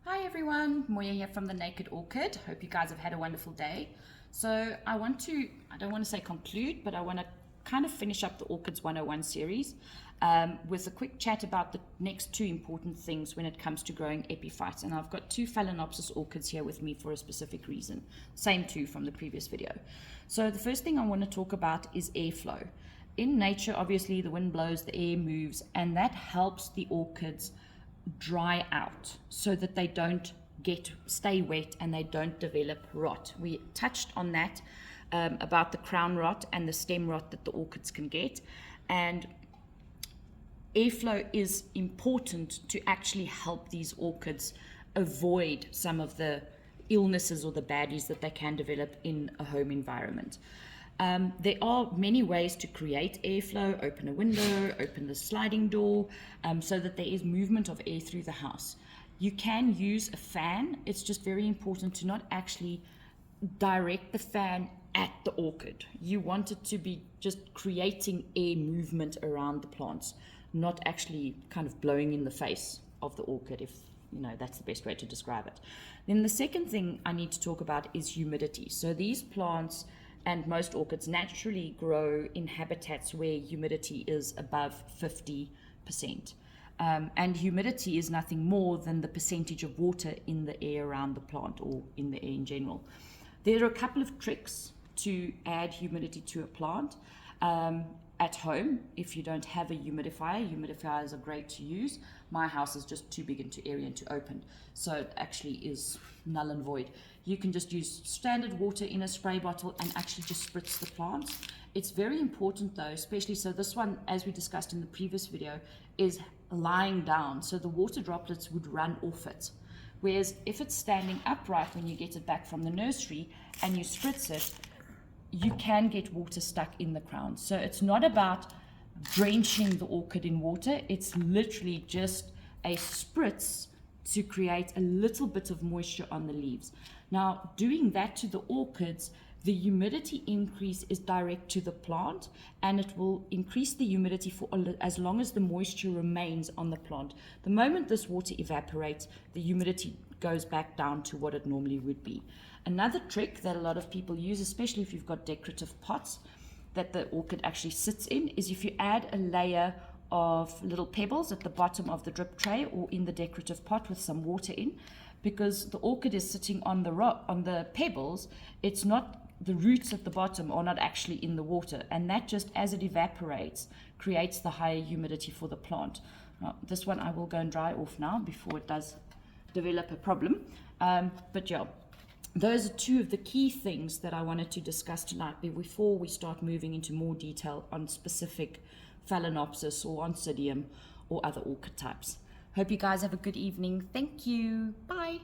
Hi everyone, Moya here from the Naked Orchid. Hope you guys have had a wonderful day. So I don't want to say conclude, but I want to kind of finish up the Orchids 101 series with a quick chat about the next two important things when it comes to growing epiphytes. And I've got two Phalaenopsis orchids here with me for a specific reason. Same two from the previous video. So the first thing I want to talk about is airflow. In nature, obviously the wind blows, the air moves, and that helps the orchids dry out so that they don't stay wet and they don't develop rot. We touched on that about the crown rot and the stem rot that the orchids can get, and airflow is important to actually help these orchids avoid some of the illnesses or the baddies that they can develop in a home environment. There are many ways to create airflow. Open a window, open the sliding door, so that there is movement of air through the house. You can use a fan. It's just very important to not actually direct the fan at the orchid. You want it to be just creating air movement around the plants, not actually kind of blowing in the face of the orchid, if that's the best way to describe it. Then the second thing I need to talk about is humidity. So these plants and most orchids naturally grow in habitats where humidity is above 50%. And humidity is nothing more than the percentage of water in the air around the plant, or in the air in general. There are a couple of tricks to add humidity to a plant. At home, if you don't have a humidifier, humidifiers are great to use. My house is just too big and too airy and too open, so it actually is null and void. You can just use standard water in a spray bottle and actually just spritz the plants. It's very important though, especially, so this one, as we discussed in the previous video, is lying down, so the water droplets would run off it. Whereas if it's standing upright when you get it back from the nursery and you spritz it, you can get water stuck in the crown. So it's not about drenching the orchid in water, it's literally just a spritz to create a little bit of moisture on the leaves. Now, doing that to the orchids, the humidity increase is direct to the plant, and it will increase the humidity for as long as the moisture remains on the plant. The moment this water evaporates, the humidity goes back down to what it normally would be. Another trick that a lot of people use, especially if you've got decorative pots that the orchid actually sits in, is if you add a layer of little pebbles at the bottom of the drip tray or in the decorative pot with some water in, because the orchid is sitting on the pebbles. It's not, the roots at the bottom are not actually in the water, and that just, as it evaporates, creates the higher humidity for the plant. Now, this one I will go and dry off now before it does develop a problem, but yeah, those are two of the key things that I wanted to discuss tonight before we start moving into more detail on specific Phalaenopsis or Oncidium or other orchid types. Hope you guys have a good evening. Thank you. Bye.